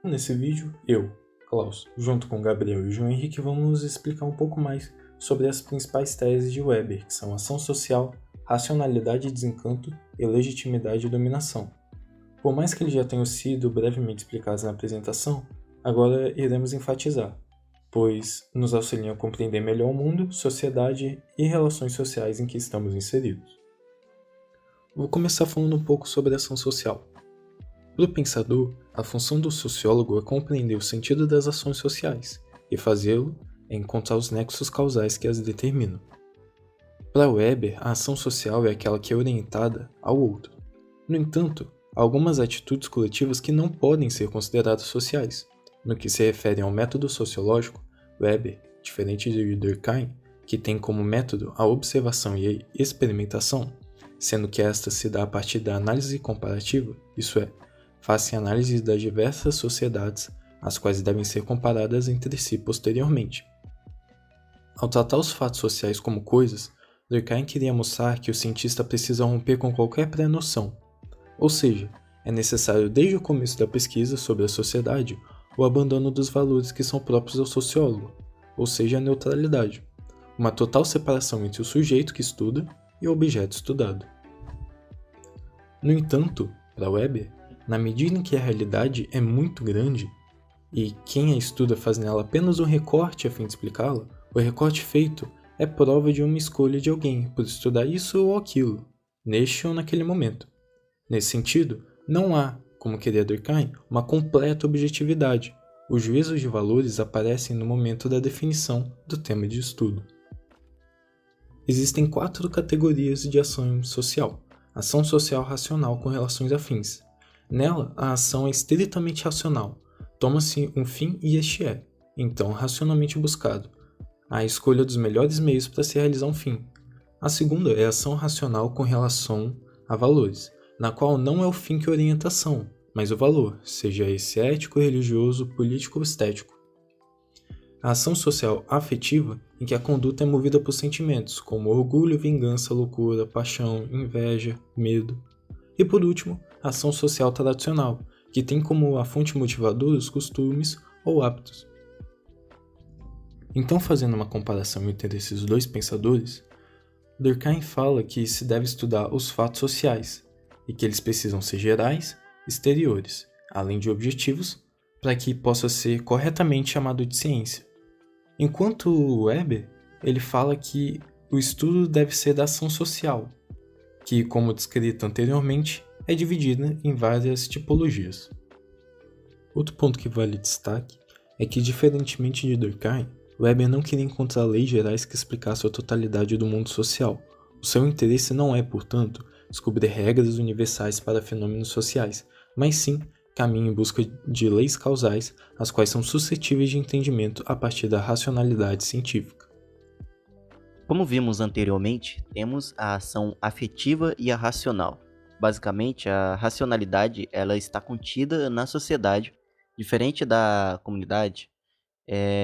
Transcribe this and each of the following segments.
Nesse vídeo, eu, Klaus, junto com Gabriel e João Henrique, vamos explicar um pouco mais sobre as principais teses de Weber, que são ação social, racionalidade e desencanto e legitimidade e dominação. Por mais que eles já tenham sido brevemente explicados na apresentação, agora iremos enfatizar, pois nos auxiliam a compreender melhor o mundo, sociedade e relações sociais em que estamos inseridos. Vou começar falando um pouco sobre a ação social. Para o pensador, a função do sociólogo é compreender o sentido das ações sociais, e fazê-lo é encontrar os nexos causais que as determinam. Para Weber, a ação social é aquela que é orientada ao outro. No entanto, há algumas atitudes coletivas que não podem ser consideradas sociais. No que se refere ao método sociológico, Weber, diferente de Durkheim, que tem como método a observação e a experimentação, sendo que esta se dá a partir da análise comparativa, isso é, faz-se análise das diversas sociedades, as quais devem ser comparadas entre si posteriormente. Ao tratar os fatos sociais como coisas, Durkheim queria mostrar que o cientista precisa romper com qualquer pré-noção, ou seja, é necessário desde o começo da pesquisa sobre a sociedade o abandono dos valores que são próprios ao sociólogo, ou seja, a neutralidade, uma total separação entre o sujeito que estuda e o objeto estudado. No entanto, para Weber, na medida em que a realidade é muito grande, e quem a estuda faz nela apenas um recorte a fim de explicá-la, o recorte feito é prova de uma escolha de alguém por estudar isso ou aquilo, neste ou naquele momento. Nesse sentido, não há, como queria Durkheim, uma completa objetividade. Os juízos de valores aparecem no momento da definição do tema de estudo. Existem 4 categorias de ação social. Ação social racional com relações afins. Nela, a ação é estritamente racional. Toma-se um fim e este é, então, racionalmente buscado. Há a escolha dos melhores meios para se realizar um fim. A segunda é a ação racional com relação a valores, na qual não é o fim que orienta a ação, mas o valor, seja esse ético, religioso, político ou estético. A ação social afetiva, em que a conduta é movida por sentimentos, como orgulho, vingança, loucura, paixão, inveja, medo. E por último, a ação social tradicional, que tem como a fonte motivadora os costumes ou hábitos. Então, fazendo uma comparação entre esses dois pensadores, Durkheim fala que se deve estudar os fatos sociais, e que eles precisam ser gerais, exteriores, além de objetivos, para que possa ser corretamente chamado de ciência. Enquanto Weber, ele fala que o estudo deve ser da ação social, que, como descrito anteriormente, é dividida em várias tipologias. Outro ponto que vale destaque é que, diferentemente de Durkheim, Weber não queria encontrar leis gerais que explicassem a totalidade do mundo social. O seu interesse não é, portanto, descobrir regras universais para fenômenos sociais, mas sim caminho em busca de leis causais, as quais são suscetíveis de entendimento a partir da racionalidade científica. Como vimos anteriormente, temos a ação afetiva e a racional. Basicamente, a racionalidade ela está contida na sociedade, diferente da comunidade.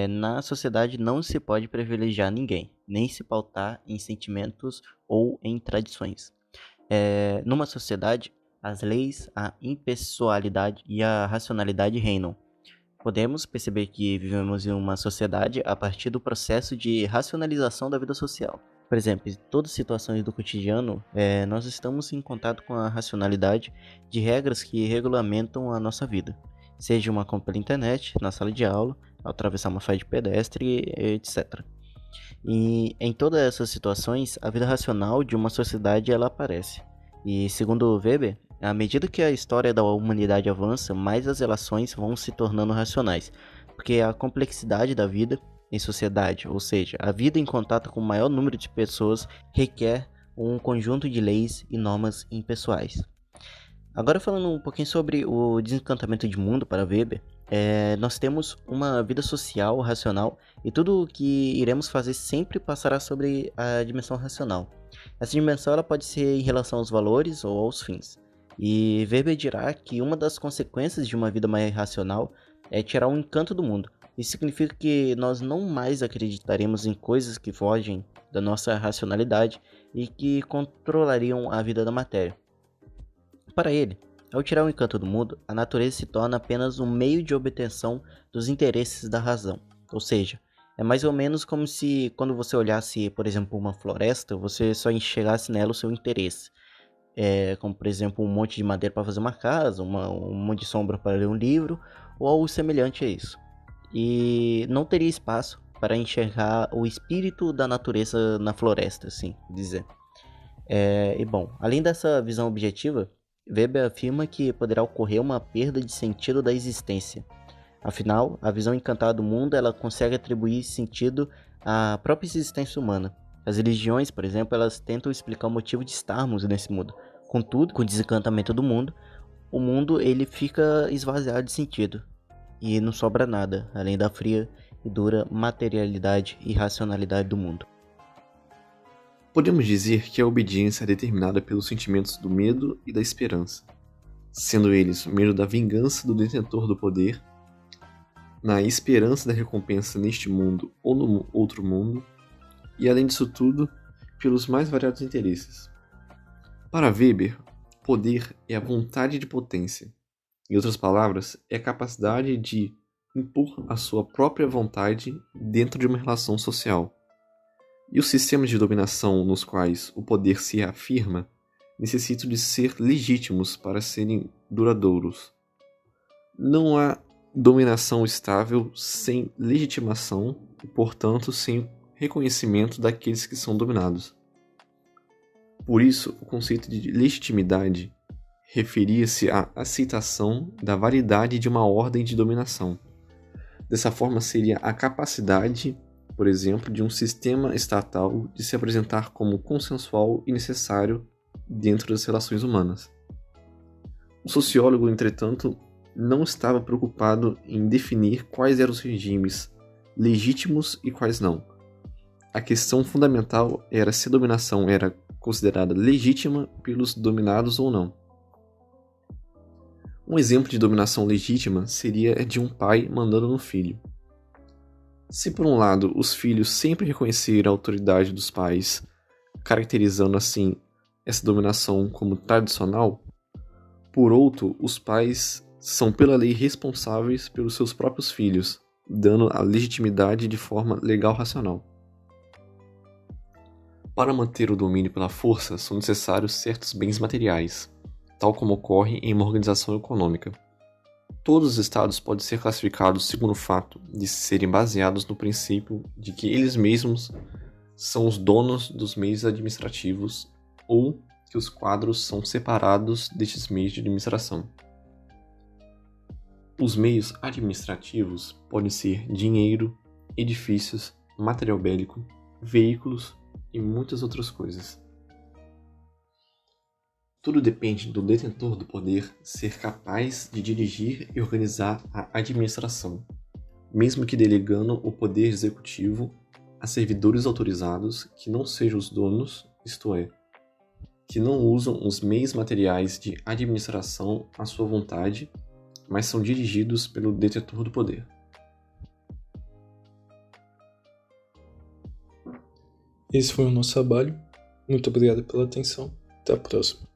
Na sociedade não se pode privilegiar ninguém, nem se pautar em sentimentos ou em tradições. Numa sociedade, as leis, a impessoalidade e a racionalidade reinam. Podemos perceber que vivemos em uma sociedade a partir do processo de racionalização da vida social. Por exemplo, em todas as situações do cotidiano, nós estamos em contato com a racionalidade de regras que regulamentam a nossa vida. Seja uma compra pela internet, na sala de aula, ao atravessar uma faixa de pedestre, etc. E em todas essas situações, a vida racional de uma sociedade ela aparece. E segundo Weber, à medida que a história da humanidade avança, mais as relações vão se tornando racionais, porque a complexidade da vida em sociedade, ou seja, a vida em contato com o maior número de pessoas, requer um conjunto de leis e normas impessoais. Agora falando um pouquinho sobre o desencantamento de mundo para Weber, nós temos uma vida social racional e tudo o que iremos fazer sempre passará sobre a dimensão racional. Essa dimensão ela pode ser em relação aos valores ou aos fins. E Weber dirá que uma das consequências de uma vida mais racional é tirar o encanto do mundo. Isso significa que nós não mais acreditaremos em coisas que fogem da nossa racionalidade e que controlariam a vida da matéria. Para ele, Ao tirar o encanto do mundo, a natureza se torna apenas um meio de obtenção dos interesses da razão. Ou seja, é mais ou menos como se quando você olhasse, por exemplo, uma floresta, você só enxergasse nela o seu interesse. Como, por exemplo, um monte de madeira para fazer uma casa, um monte de sombra para ler um livro, ou algo semelhante a isso. E não teria espaço para enxergar o espírito da natureza na floresta, assim dizer. Bom, além dessa visão objetiva, Weber afirma que poderá ocorrer uma perda de sentido da existência. Afinal, a visão encantada do mundo ela consegue atribuir sentido à própria existência humana. As religiões, por exemplo, elas tentam explicar o motivo de estarmos nesse mundo. Contudo, com o desencantamento do mundo, o mundo ele fica esvaziado de sentido e não sobra nada, além da fria e dura materialidade e racionalidade do mundo. Podemos dizer que a obediência é determinada pelos sentimentos do medo e da esperança, sendo eles o medo da vingança do detentor do poder, na esperança da recompensa neste mundo ou no outro mundo, e além disso tudo, pelos mais variados interesses. Para Weber, poder é a vontade de potência. Em outras palavras, é a capacidade de impor a sua própria vontade dentro de uma relação social. E os sistemas de dominação nos quais o poder se afirma necessitam de ser legítimos para serem duradouros. Não há dominação estável sem legitimação e, portanto, sem reconhecimento daqueles que são dominados. Por isso, o conceito de legitimidade referia-se à aceitação da validade de uma ordem de dominação. Dessa forma, seria a capacidade, por exemplo, de um sistema estatal de se apresentar como consensual e necessário dentro das relações humanas. O sociólogo, entretanto, não estava preocupado em definir quais eram os regimes legítimos e quais não. A questão fundamental era se a dominação era considerada legítima pelos dominados ou não. Um exemplo de dominação legítima seria a de um pai mandando no filho. Se por um lado os filhos sempre reconhecerem a autoridade dos pais, caracterizando assim essa dominação como tradicional, por outro, os pais são pela lei responsáveis pelos seus próprios filhos, dando a legitimidade de forma legal racional. Para manter o domínio pela força são necessários certos bens materiais, tal como ocorre em uma organização econômica. Todos os estados podem ser classificados segundo o fato de serem baseados no princípio de que eles mesmos são os donos dos meios administrativos ou que os quadros são separados destes meios de administração. Os meios administrativos podem ser dinheiro, edifícios, material bélico, veículos e muitas outras coisas. Tudo depende do detentor do poder ser capaz de dirigir e organizar a administração, mesmo que delegando o poder executivo a servidores autorizados que não sejam os donos, isto é, que não usam os meios materiais de administração à sua vontade, mas são dirigidos pelo detentor do poder. Esse foi o nosso trabalho. Muito obrigado pela atenção. Até a próxima.